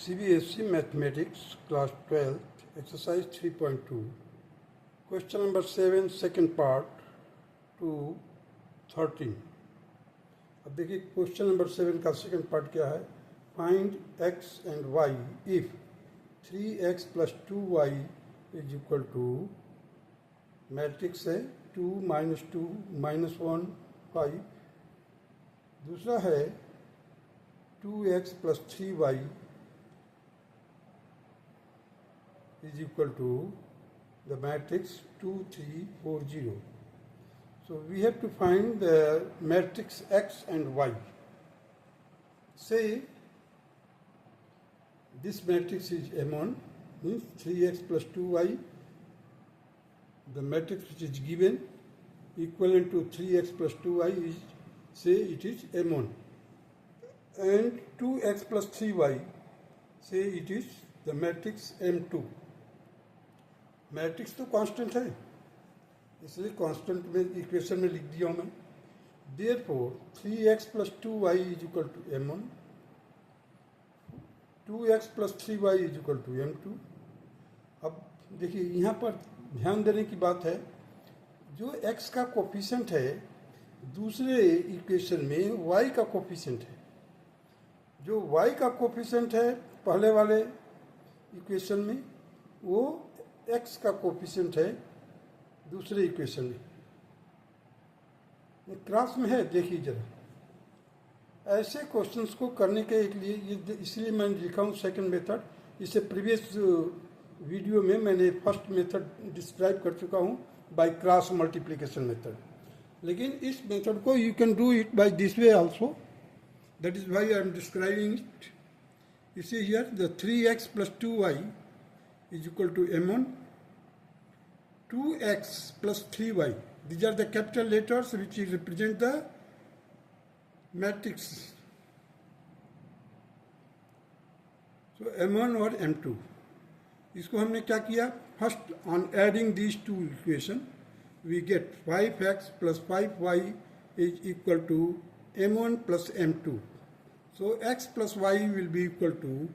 CBSE Mathematics Class 12 Exercise 3.2 Question number 7 second part to 13। अब देखिए question number 7 का second part क्या है। Find x and y if 3x plus 2y is equal to matrix है 2 -2 -1 5। दूसरा है 2x plus 3y is equal to the matrix 2 3 4 0. So we have to find the matrix x and y. Say this matrix is M1, means 3x plus 2y. The matrix which is given equivalent to 3x plus 2y is, say it is M1, and 2x plus 3y, say it is the matrix M2. Matrix तो constant है, इसलिए constant में equation में लिख दिया हूँ मैं। Therefore 3x plus 2y is equal to M1, 2x plus 3y is equal to M2। अब देखिए यहाँ पर ध्यान देने की बात है, जो x का कोफिशिएंट है दूसरे इक्वेशन में y का कोफिशिएंट है। जो y का कोफिशिएंट है पहले वाले इक्वेशन में, वो x का कोफिशिएंट है दूसरे इक्वेशन में। क्लास में है, देखिए जरा। ऐसे क्वेश्चंस को करने के लिए ये इसलिए मैंने लिखा हूँ सेकंड मेथड। इससे प्रीवियस वीडियो में मैंने फर्स्ट मेथड डिस्क्राइब कर चुका हूँ बाय क्रॉस मल्टीप्लिकेशन मेथड, लेकिन इस मेथड को you can do it by this way also. That is why I am describing it. You see here the 3x plus 2y is equal to M1, 2x plus 3y. These are the capital letters which represent the matrix. So M1 or M2. इसको हमने क्या किया? First, on adding these two equations, we get 5x plus 5y is equal to M1 plus M2. So x plus y will be equal to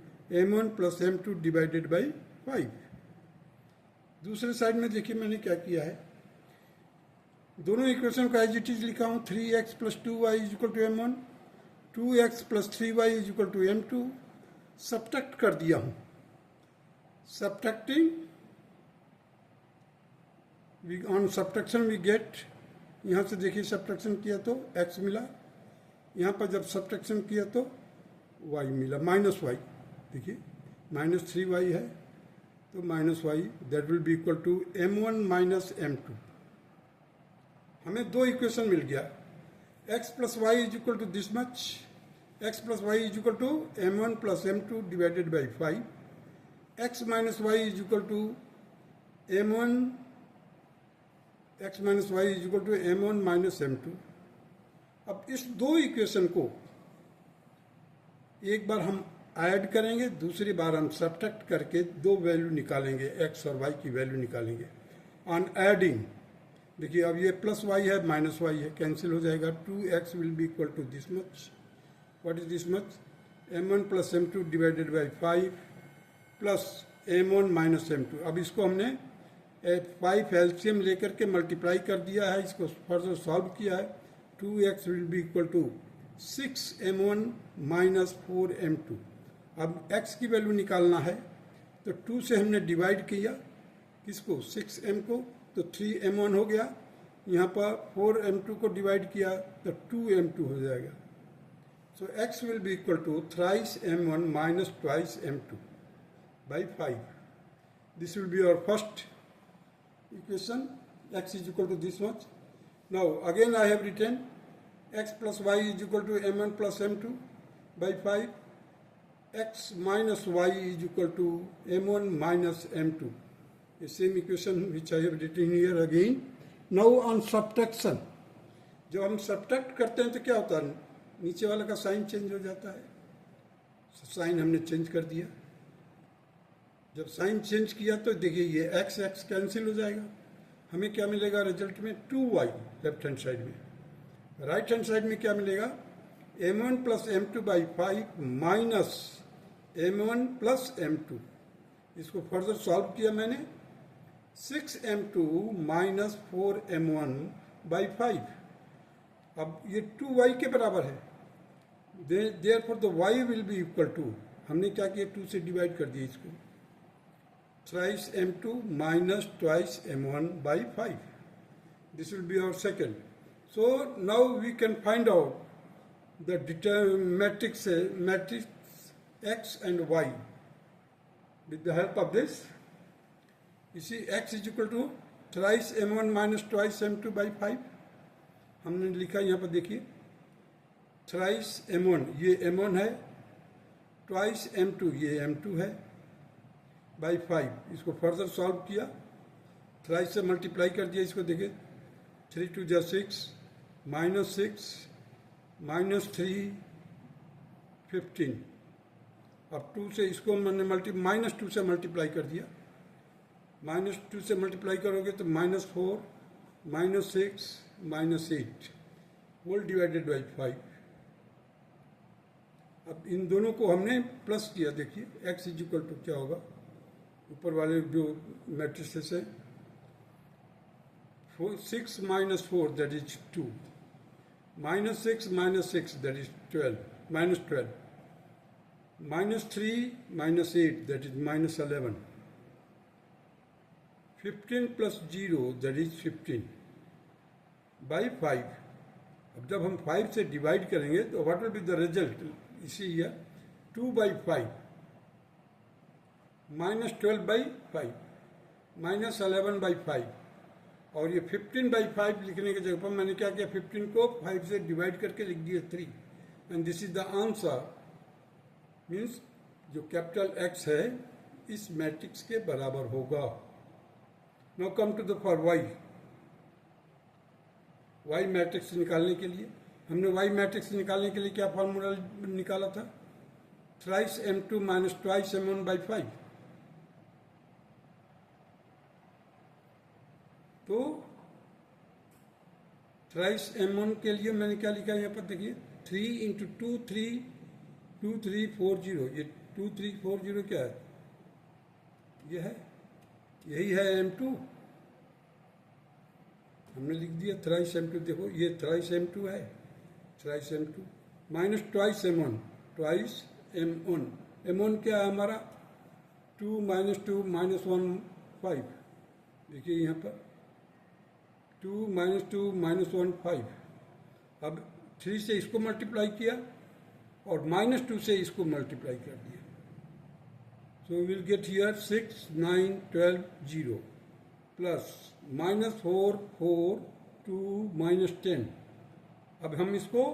M1 plus M2 divided by 5। दूसरे side में देखिए मैंने क्या किया है, दोनों equation का as it is लिखा हूँ। 3x plus 2y is equal to M1, 2x plus 3y is equal to M2। Subtract कर दिया हूँ। Subtracting, on subtraction we get, यहाँ से देखिए सब्ट्रैक्शन किया तो x मिला, यहाँ पर जब सब्ट्रैक्शन किया तो y मिला, -y। देखिए -3y है तो -y, that will be equal to M1 minus M2। हमें दो इक्वेशन मिल गया। x plus y is equal to this much, x plus y is equal to M1 plus M2 divided by 5, x minus y is equal to M1, x minus y is equal to M1 minus M2। अब इस दो equation को एक बार हम add करेंगे, दूसरी बार हम subtract करके दो वैल्यू निकालेंगे, x और y की वैल्यू निकालेंगे। ऑन एडिंग देखिए अब ये प्लस y है माइनस y है, कैंसिल हो जाएगा। 2x will be equal to this much. What is this much? M1 plus M2 divided by 5 plus M1 minus M2। अब इसको हमने 5 एलसीएम लेकर के मल्टीप्लाई कर दिया है, इसको फर्दर सॉल्व किया है। 2x will be equal to 6M1 minus 4M2। अब x की वैल्यू निकालना है तो 2 से हमने डिवाइड किया, किसको? 6m को, तो 3m1 हो गया। यहाँ पर 4m2 को डिवाइड किया तो 2m2 हो जाएगा। So x will be equal to thrice m1 minus twice m2 by 5। This will be our first equation, x is equal to this much. Now again I have written x plus y is equal to M1 plus M2 by 5, x minus y is equal to M1 minus M2. The same equation which I have written here again. Now on subtraction, जब हम subtract करते हैं तो क्या होता है? नीचे वाला का साइन चेंज हो जाता है। साइन हमने चेंज कर दिया। जब साइन चेंज किया तो देखिए ये x कैंसिल हो जाएगा। हमें क्या मिलेगा रिजल्ट में? 2y लेफ्ट हैंड साइड में। राइट हैंड साइड में क्या मिलेगा? M1 plus M2 by 5 minus m1 plus m2, इसको फर्दर सॉल्व किया मैंने, 6m2 माइनस 4m1 बाई 5। अब ये 2y के बराबर है, therefore the y will be equal to, हमने क्या किया 2 से डिवाइड कर दिया इसको, thrice m2 minus twice m1 by 5। This will be our second. So now we can find out the matrix x and y with the help of this. You see x is equal to thrice m1 minus twice m2 by 5। हमने लिखा यहाँ पर देखिए, thrice m1 ये m1 है, twice m2 ये m2 है, by 5। इसको फर्दर सॉल्व किया, थ्राइस से मल्टीप्लाई कर दिया इसको, देखिए 3 2 जा 6 माइनस 6 माइनस 3 15। अब 2 से इसको मैंने माइनस 2 से मल्टीप्लाई कर दिया, माइनस 2 से मल्टीप्लाई करोगे तो minus 4 minus 6 minus 8 whole divided by 5। अब इन दोनों को हमने प्लस किया, देखिए x इज इक्वल टू क्या होगा, ऊपर वाले जो मैट्रिसेस है, 6 minus 4 that is 2, minus 6 minus 6 that is 12, minus 12, minus 3 minus 8 that is minus 11, 15 plus 0 that is 15 by 5। अब जब हम 5 से डिवाइड करेंगे तो what will be the result, इसी है 2 by 5 minus 12 by 5 minus 11 by 5। और ये 15 by 5 लिखने की जगह पर मैंने क्या किया, 15 को 5 से डिवाइड करके लिख दिया 3, and this is the answer. Means जो कैपिटल X है इस मैट्रिक्स के बराबर होगा। Now come to the for y matrix निकालने के लिए हमने y मैट्रिक्स निकालने के लिए क्या फॉर्मूला निकाला था, thrice m2 minus twice m1 by 5। तो थ्राइस m1 के लिए मैंने क्या लिखा है यहाँ पर देखिए, 3 इंटू 2 3 2 3 4 0, ये 2 3 4 0 क्या है, ये है, यही है m2, हमने लिख दिया थ्राइस m2। देखो ये थ्राइस m2 है, thrice m2 minus twice m1, twice m1 क्या है हमारा, 2 माइनस 2 माइनस 1 5। देखिए यहाँ पर 2 माइनस 2 माइनस 1 5। अब 3 से इसको मल्टीप्लाई किया और माइनस 2 से इसको मल्टीप्लाई कर दिया, so will get here 6 9 12 0 plus minus 4 4 2 minus 10। अब हम इसको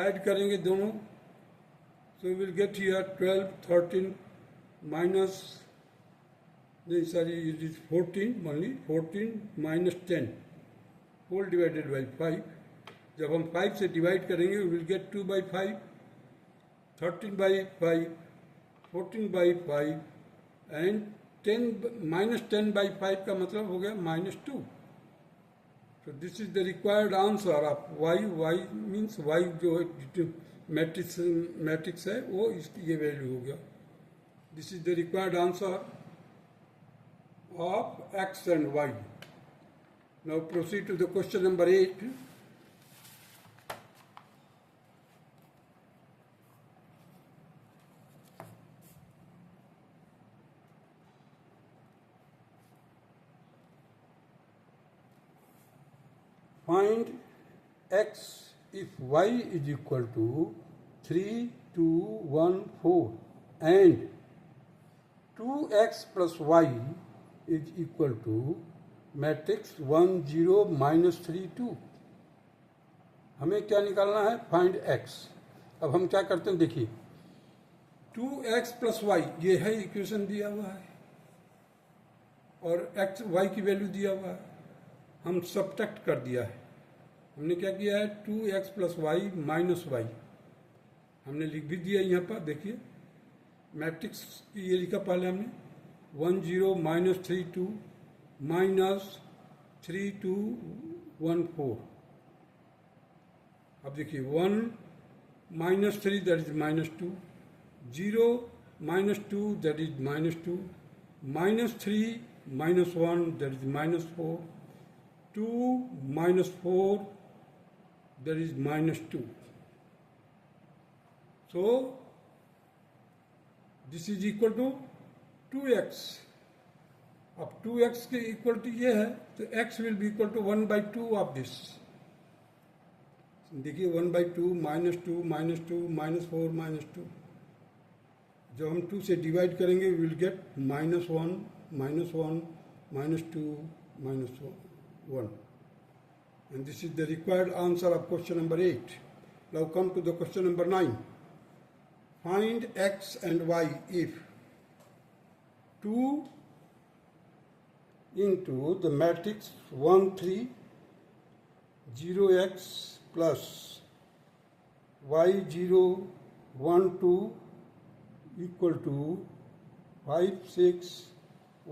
ऐड करेंगे दोनों, so will get here 12 13 minus नहीं sorry it is 14 only, 14 minus 10 whole divided by 5। जब हम 5 से डिवाइड करेंगे we will get 2 by 5, 13 by 5, 14 by 5 and 10 minus 10 by 5 का मतलब हो गया minus 2। So this is the required answer of y means y जो मैट्रिक्स है वो इसकी ये वैल्यू हो गया। This is the required answer of x and y. Now proceed to the question number 8. Find x if y is equal to 3 2 1 4 and 2x plus y is equal to matrix 1 0 minus 3 2। हमें क्या निकालना है, find x। अब हम क्या करते हैं देखिए, 2x प्लस वाई ये है इक्वेशन दिया हुआ है और x y की वैल्यू दिया हुआ है, हम सब्ट्रैक्ट कर दिया है। हमने क्या किया है, 2x plus Y minus Y हमने लिख भी दिया यहाँ पर, देखिए मैट्रिक्स ये लिखा पहले हमने 1 0 माइनस 3 2 माइनस 3 2 1 4। अब देखिए 1 minus 3 that is minus 2 0 minus 2, that is minus 2, minus 3 minus 1, that is minus 4, 2 minus 4, that is minus 2. So this is equal to 2x. अब 2x के इक्वल टू ये है तो x will be equal to 1/2 of this. देखिए 1/2 -2 -2 -4 -2. जब हम 2 से divide करेंगे we will gate -1 -1 -2 -1. And this is the required answer of question number 8. Now come to the question number 9. Find x and y if 2 into the matrix 1 3 0x plus y 0 1 2 equal to 5 6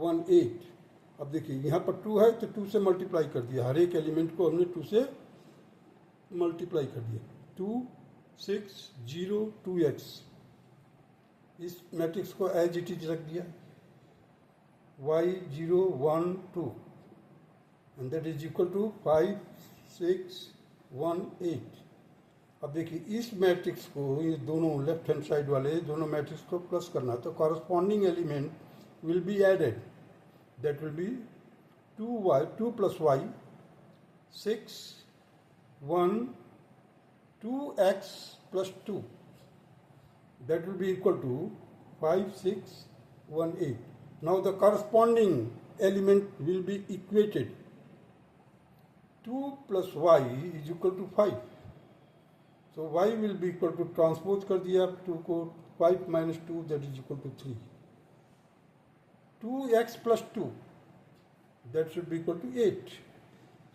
1 8. अब देखिए यहाँ पर 2 है तो 2 से multiply कर दिया, हर एक एलिमेंट को हमने 2 से मल्टीप्लाई कर दिया. 2 6 0 2x. इस मैट्रिक्स को एज इट इज रख दिया. y 0 1 2 and that is equal to 5 6 1 8. अब देखिए इस मैट्रिक्स को, ये दोनों लेफ्ट हैंड साइड वाले दोनों मैट्रिक्स को प्लस करना, तो corresponding element will be added. That will be 2 plus y 6 1 2x plus 2. That will be equal to 5 6 1 8. Now the corresponding element will be equated. 2 plus y is equal to 5. So y will be equal to, transpose कर दिया 2 को, 5 minus 2 that is equal to 3. 2x plus 2 that should be equal to 8.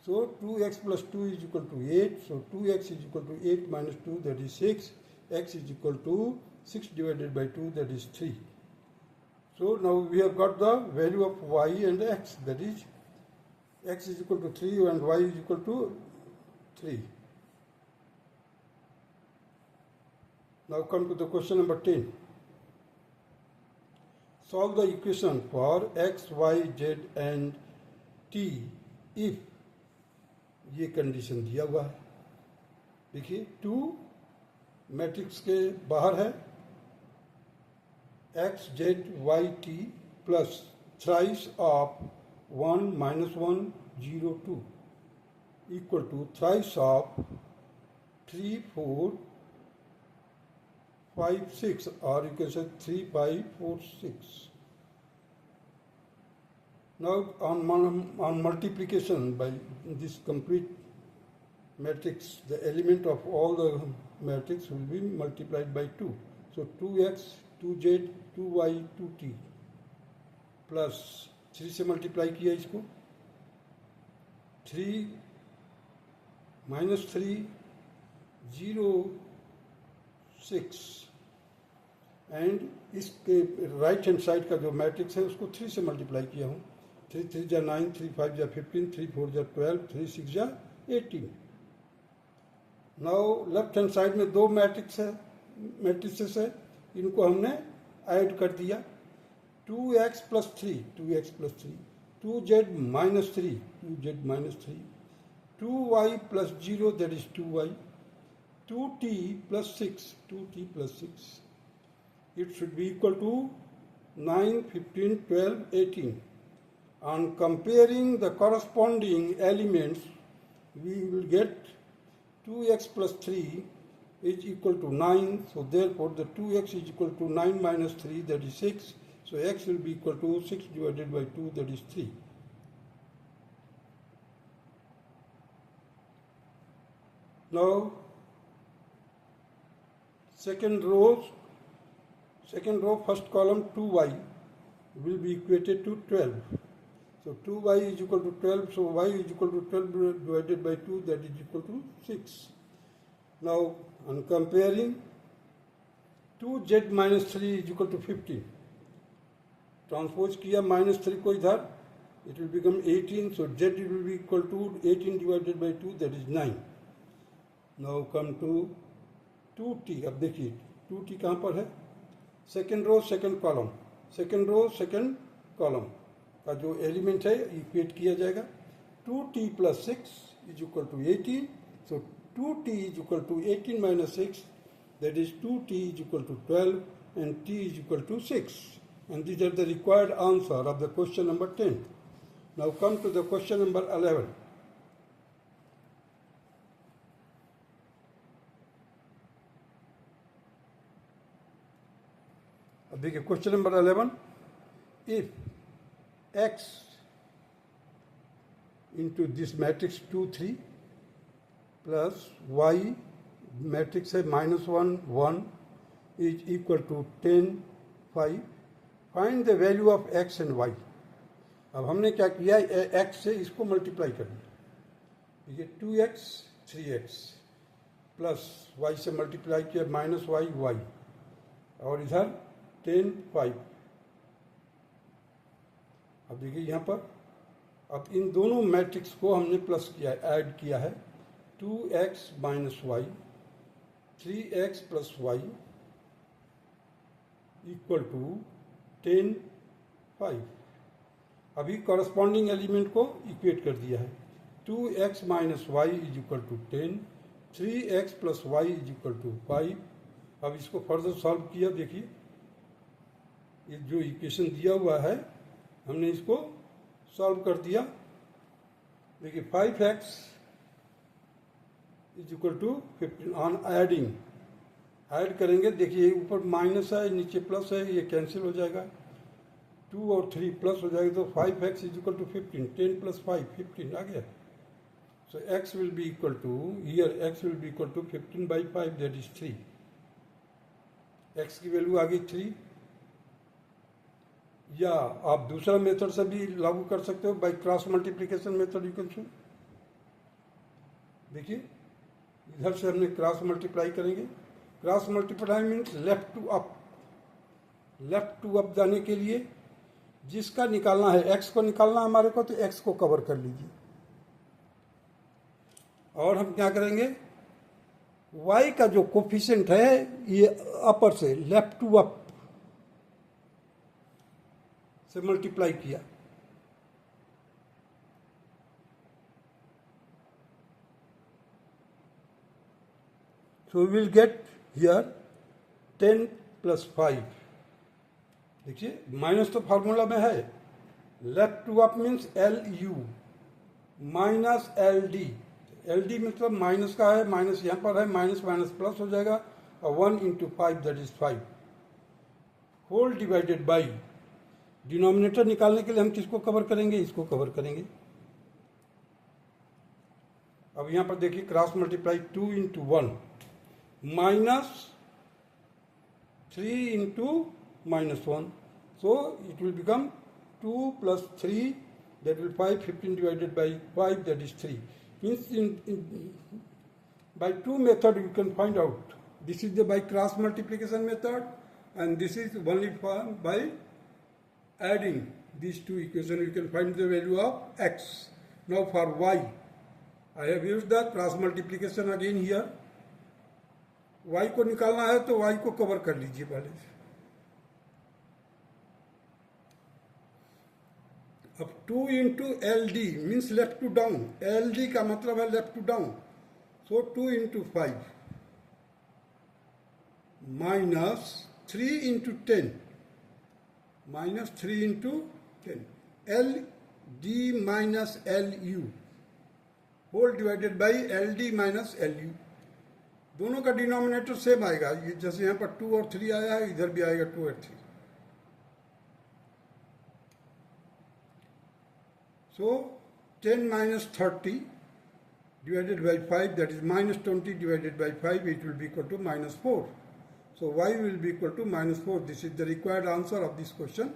So 2x plus 2 is equal to 8. So 2x is equal to 8 minus 2 that is 6. X is equal to 6 divided by 2 that is 3. So now we have got the value of y and x, that is x is equal to 3 and y is equal to 3. Now come to the question number 10. Solve the equation for x, y, z and t if ये condition दिया हुआ है. देखिए 2 matrix के बाहर है, x, z, y, t plus thrice of 1 minus 1 0 2 equal to thrice of 3 4 5 6, or you can say 3 5 4 6. Now on multiplication by this complete matrix, the element of all the matrix will be multiplied by 2. So 2x 2z 2y 2t plus 3 से multiply किया इसको, 3 minus 3 0 6 and इसके right hand side का जो matrix है उसको 3 से multiply किया हूँ. 3 3 जा 9, 3 5 जा 15, 3 4 जा 12, 3 6 जा 18. नाउ लेफ्ट हैंड साइड में 2 मैट्रिक्सेस है, इनको हमने ऐड कर दिया. 2x plus 3 2x plus 3, 2z minus 3 2z minus 3, 2y plus 0 that is 2y, 2t plus 6 2t plus 6. It should be equal to 9 15 12 18. On comparing the corresponding elements, we will get 2x plus 3 is equal to 9. So therefore the 2x is equal to 9 minus 3, that is 6. So x will be equal to 6 divided by 2, that is 3. Now second row first column 2y will be equated to 12. So 2y is equal to 12, so y is equal to 12 divided by 2, that is equal to 6. Now on comparing, 2z minus 3 is equal to 15. Transpose किया minus 3 को इधर, it will become 18, so z will be equal to 18 divided by 2, that is 9. Now come to 2t. अब देखिए 2t कहाँ पर है, second row second column, second row second column का जो एलिमेंट है इक्वेट किया जाएगा। 2t plus 6 is equal to 18. So 2t is equal to 18 minus 6, that is 2t is equal to 12 and t is equal to 6. And these are the required answer of the question number 10. Now come to the question number 11. अब देखिए question number 11, if x into this matrix 2 3 plus y matrix है -1 1 is equal to 10 5, find the value of x and y. अब हमने क्या किया, x से इसको multiply कर दिया, ये 2x 3x प्लस y से मल्टीप्लाई किया -y y, और इधर 10 5। अब देखिए यहाँ पर, अब इन दोनों मैट्रिक्स को हमने प्लस किया, ऐड किया है, 2x minus Y 3x plus Y equal to 10 5। अभी कॉरस्पॉन्डिंग एलिमेंट को इक्वेट कर दिया है, 2x minus Y is equal to 10, 3x plus Y is equal to 5। अब इसको फर्दर सॉल्व किया, देखिए ये जो इक्वेशन दिया हुआ है हमने इसको सॉल्व कर दिया। देखिए 5x is equal to 15 on adding, add करेंगे, देखिए ऊपर माइनस है नीचे प्लस है, ये कैंसिल हो जाएगा, 2 और 3 प्लस हो जाएगा, तो 5x is equal to 15, 10 plus 5 15 आ गया। So x will be equal to, here x will be equal to 15 by 5 that is 3। x की वैल्यू आ गई 3। या आप दूसरा मेथड से भी लागू कर सकते हो, by cross multiplication method you can show. देखिए इधर से हमने क्रॉस मल्टीप्लाई करेंगे, cross multiply means left to up, left to up जाने के लिए जिसका निकालना है, x को निकालना हमारे को, तो x को कवर कर लीजिए। और हम क्या करेंगे, y का जो कोफिशिएंट है ये अपर से लेफ्ट टू अप से मल्टीप्लाई किया, so will get here 10 plus 5। देखिए माइनस तो फार्मूला में है, left to up means LU minus LD, LD मतलब माइनस का है, माइनस यहाँ पर है, माइनस माइनस प्लस हो जाएगा, और 1 into 5 that is 5 whole divided by, denominator निकालने के लिए हम किसको कवर करेंगे, इसको कवर करेंगे। अब यहां पर देखिए cross multiply, 2 into 1 minus 3 into -1, so it will become 2 plus 3 that will 5, 15 divided by 5 that is 3। Means by two method you can find out. This is the by cross multiplication method, and this is only for by adding these two equations you can find the value of x. Now for y, I have used the cross multiplication again here. y को निकालना है तो y को cover कर लीजिए पहले से। अब 2 into LD means left to down, LD का मतलब है left to down, so 2 into 5 minus 3 into 10, minus 3 into 10, LD minus LU whole divided by LD minus LU। दोनों का डिनोमिनेटर सेम आएगा, ये जैसे यहाँ पर 2 और 3 आया है, इधर भी आएगा 2 और 3। So 10 minus 30 divided by 5, that is minus 20 divided by 5, it will be equal to minus 4. So y will be equal to minus 4. This is the required answer of this question.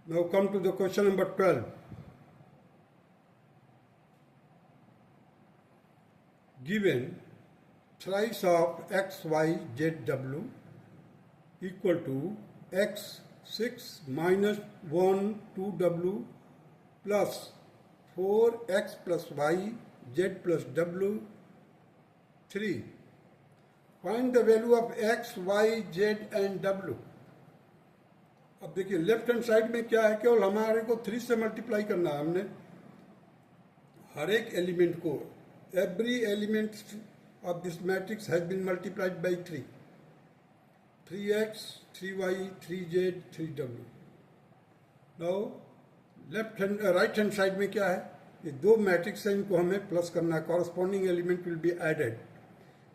Now come to the question number 12. Given thrice of x, y, z, w equal to x 6 minus 1 2w plus 4x plus y z plus w 3. Find the value of x, y, z and w. अब देखिए left hand side में क्या है, केवल हमारे को 3 से multiply करना है। हमने हर एक एलिमेंट को, every element of this matrix has been multiplied by 3. 3x, 3y, 3z, 3w. Now left hand right hand side में क्या है, ये दो मैट्रिक्स हैं, इनको हमें प्लस करना है. Corresponding element will be added.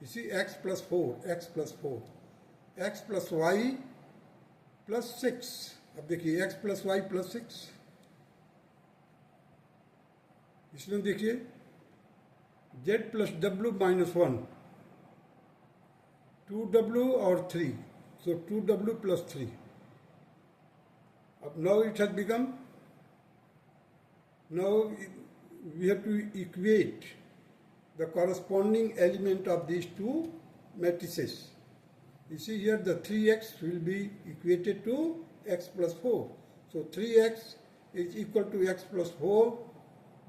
इसी x plus 4, x plus 4, x plus Y plus 6. अब देखिए x प्लस वाई प्लस 6, इसमें देखिए z plus w minus 1, 2w और 3, so 2w plus 3. अब now it has become, now we have to equate the corresponding element of these two matrices. You see here the 3x will be equated to x plus 4. So 3x is equal to x plus 4.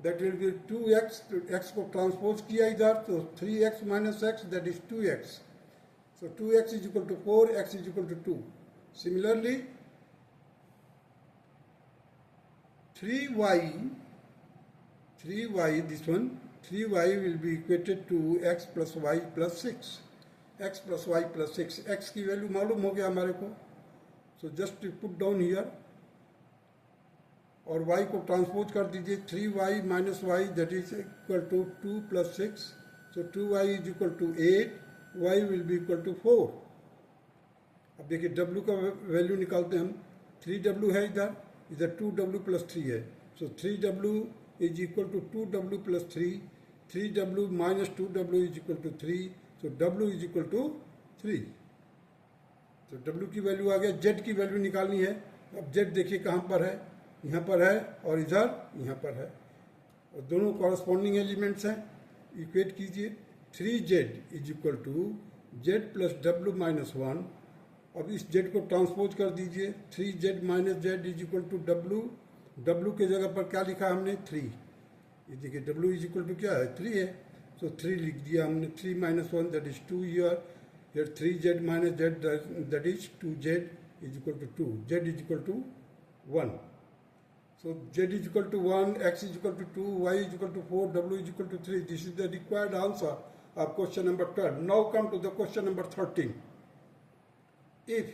That will be 2x. तो x को transpose किया इधर, तो 3x minus x, that is 2x. So 2x is equal to 4, x is equal to 2. Similarly, 3y, this one, 3y will be equated to x plus y plus 6. x plus y plus 6. x की value मालूम हो गया हमारे को, so just put down here. और y को transpose कर दीजिए, 3y minus y, that is equal to 2 plus 6. So 2y is equal to 8, y will be equal to 4. अब देखिए w का वैल्यू निकालते हैं हम. 3w है इधर, इधर 2w plus 3 है. So 3w is equal to 2w plus 3. 3w minus 2w is equal to 3. So w is equal to 3. तो w की वैल्यू आ गया. z की वैल्यू निकालनी है. अब z देखिए कहाँ पर है, यहाँ पर है, और इधर यहाँ पर है, और दोनों कॉरस्पॉन्डिंग एलिमेंट्स हैं. इक्वेट कीजिए. 3z is equal to z plus w minus 1. अब इस z को ट्रांसपोज कर दीजिए. 3z minus z is equal to w. w के जगह पर क्या लिखा हमने, 3. ये देखिए w इज इक्वल टू क्या है, 3 है. So 3 लिख दिया हमने. 3 minus 1, that is 2 here. Here 3z minus z, that is 2z is equal to 2. z is equal to 1. So z is equal to 1, x is equal to 2, y is equal to 4, w is equal to 3. This is the required answer of question number 12. Now come to the question number 13. If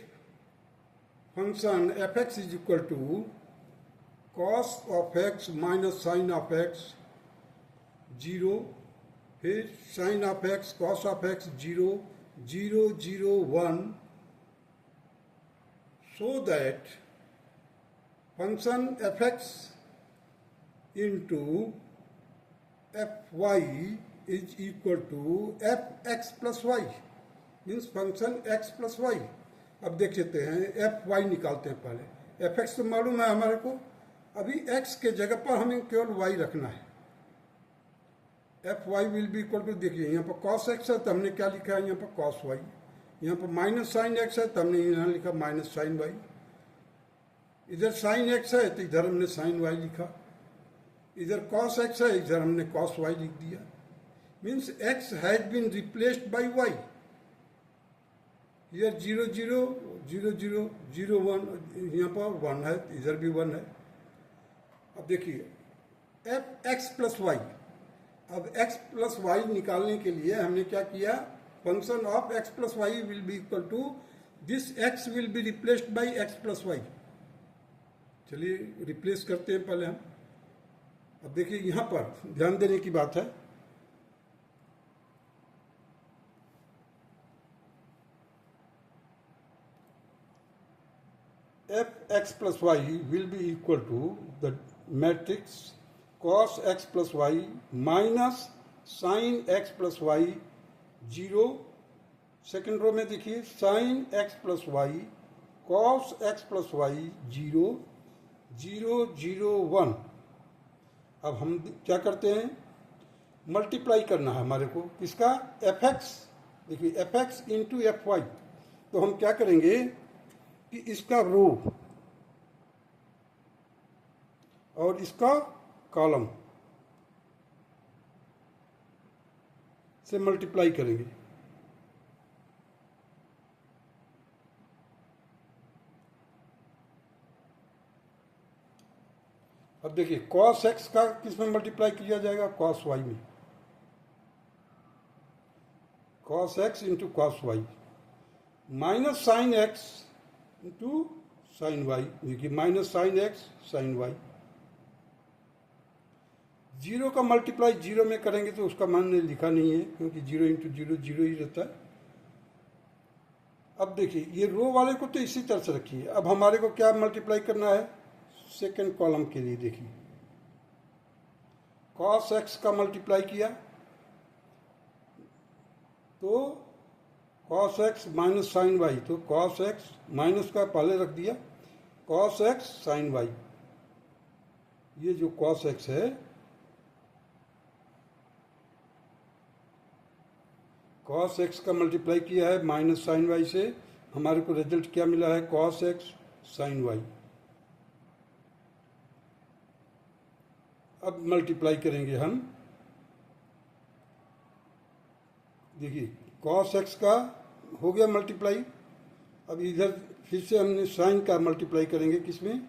function fx is equal to cos of x minus sin of x 0, फिर sin of x, cos of x 0, 0, 0, 1, so that function fx into fy is equal to fx plus y, means function x plus y. अब देख लेते हैं fy निकालते हैं. पहले fx तो मालूम है हमारे को, अभी x के जगह पर हमें केवल y रखना है. fy will be equal to, देखिए यहाँ पर cos x है तो हमने क्या लिखा है, यहाँ पर cos y. यहाँ पर माइनस साइन x है तो हमने यहाँ लिखा माइनस साइन y. इधर साइन x है तो इधर हमने साइन y लिखा. इधर cos x है, इधर हमने cos y लिख दिया. Means x has been replaced by y. इधर 0, 0, 0, 0, 0, 1, यहाँ पर 1 है, इधर भी 1 है. अब देखिए f x प्लस वाई. अब x प्लस वाई निकालने के लिए हमने क्या किया, function of x plus y will be equal to this x will be replaced by x plus y. चलिए रिप्लेस करते हैं पहले हम. अब देखिए यहाँ पर ध्यान देने की बात है, fx plus y will be equal to the matrix cos x plus y minus sin x plus y 0. Second row में देखिए sin x plus y cos x plus y 0, 0, 0, 1. अब हम क्या करते हैं, मल्टीप्लाई करना है हमारे को किसका, fx. देखिए fx इंटू fy. तो हम क्या करेंगे कि इसका रो और इसका कॉलम से मल्टीप्लाई करेंगे। अब देखिए कॉस एक्स का किस में मल्टीप्लाई किया जाएगा, कॉस वाई में, cos X into cos Y, minus sign X into sine Y. देखिए minus sine x sign Y, zero का मल्टीप्लाई जीरो में करेंगे तो उसका मान लिखा नहीं है क्योंकि जीरो इंटू जीरो जीरो ही रहता है। अब देखिए ये रो वाले को तो इसी तरह से रखिए। अब हमारे को क्या मल्टीप्लाई करना है, सेकेंड कॉलम के लिए देखिए कॉस एक्स का मल्टीप्लाई किया तो cos x minus sin y, तो कॉस एक्स माइनस का पहले रख दिया, कॉस एक्स साइन वाई। ये जो कॉस एक्स है, कॉस एक्स का मल्टीप्लाई किया है माइनस साइन वाई से, हमारे को रिजल्ट क्या मिला है, कॉस एक्स साइन वाई। अब मल्टीप्लाई करेंगे हम, देखिए कॉस एक्स का हो गया मल्टीप्लाई। अब इधर फिर से हमने साइन का मल्टीप्लाई करेंगे, किसमें,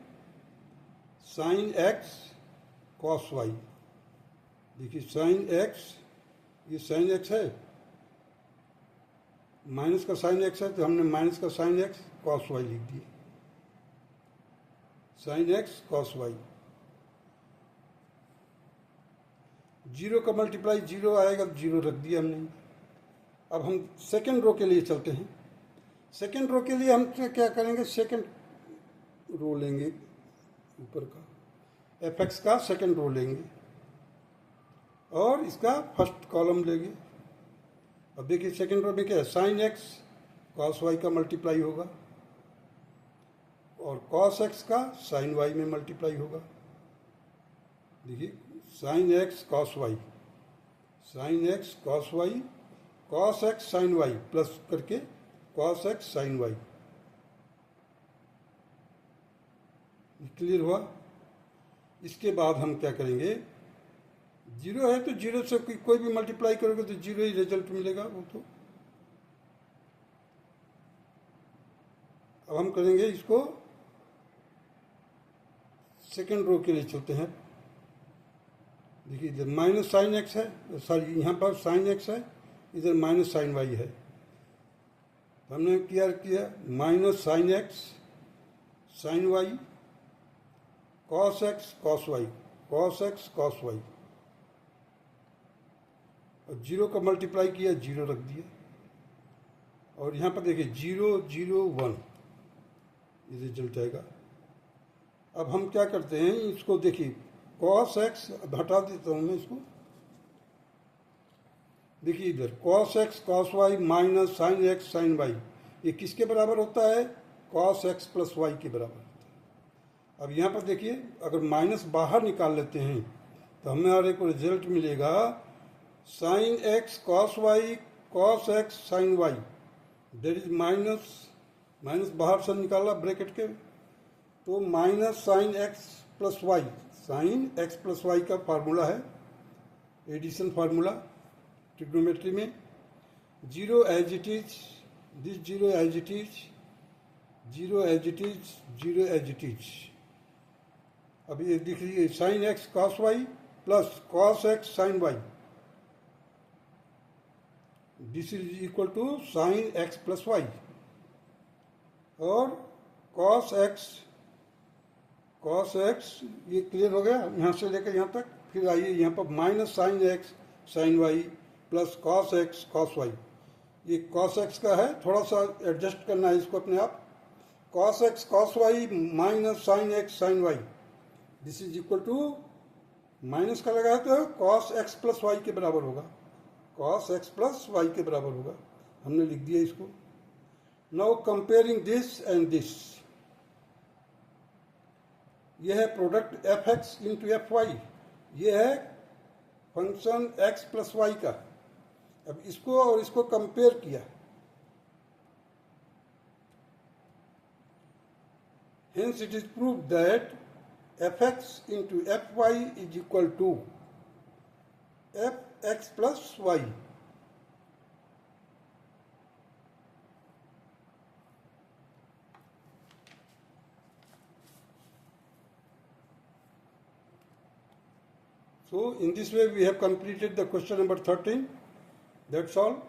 साइन एक्स कॉस वाई। देखिए साइन एक्स, ये साइन एक्स है, माइनस का साइन एक्स है तो हमने माइनस का साइन एक्स कॉस वाई लिख दिया, sin x cos y. Zero का मल्टीप्लाई जीरो आएगा, जीरो रख दिया हमने। अब हम सेकेंड रो के लिए चलते हैं। सेकेंड रो के लिए हम क्या करेंगे, सेकेंड रो लेंगे, ऊपर का एफ एक्स का सेकेंड रो लेंगे और इसका फर्स्ट कॉलम लेंगे। अब देखिए सेकेंड रो में क्या है, साइन एक्स कॉस वाई का मल्टीप्लाई होगा और कॉस एक्स का साइन वाई में मल्टीप्लाई होगा। देखिए sine x cos Y, sine x cos Y, cos x sign Y plus करके cos x sign Y. Clear हुआ। इसके बाद हम क्या करेंगे, जीरो है तो जीरो से कोई भी मल्टीप्लाई करोगे तो जीरो ही रिजल्ट मिलेगा वो तो। अब हम करेंगे इसको, सेकेंड रो के लिए चलते हैं। देखिए इधर माइनस साइन एक्स है, सॉरी यहाँ पर साइन एक्स है, इधर माइनस साइन वाई है। हमने क्या किया, minus sine x sign y, cos x cos Y, cos x cos y, और जीरो का मल्टीप्लाई किया, जीरो रख दिया। और यहाँ पर देखिए 0 0 1 ये रिजल्ट आएगा। अब हम क्या करते हैं, इसको देखिए कॉस एक्स हटा देता हूँ मैं इसको। देखिए इधर cos x cos Y minus sine x sign y, ये किसके बराबर होता है, कॉस एक्स प्लस वाई के बराबर होता है। अब यहाँ पर देखिए अगर माइनस बाहर निकाल लेते हैं तो हमारे को रिजल्ट मिलेगा sin x cos Y cos x sign y, there is minus, minus बाहर से निकाला ब्रैकेट के, तो minus sign x plus y, sign x plus y का फार्मूला है, एडिशन फार्मूला ट्रिग्नोमेट्री में। Zero as it is, this zero as it is, zero as it is, zero as it is. अब ये दिख रही है sine x cos y plus cos x sign y, this is equal to sin x plus y, और cos x ये clear हो गया यहाँ से लेकर यहाँ तक। फिर आइए यहाँ पर minus sine x sign Y plus cos x cos y, ये कॉस एक्स का है, थोड़ा सा एडजस्ट करना है इसको अपने आप। Cos x cos Y minus sine x sign y, this is equal to, minus का लगा है तो कॉस एक्स प्लस वाई के बराबर होगा, कॉस एक्स प्लस वाई के बराबर होगा, हमने लिख दिया इसको। Now comparing this and this, यह है product f x into f y, यह है फंक्शन एक्स प्लस वाई का। अब इसको और इसको कंपेयर किया, hence it is prove that f x into f y is equal to f x plus y. So in this way we have completed the question number 13. That's all.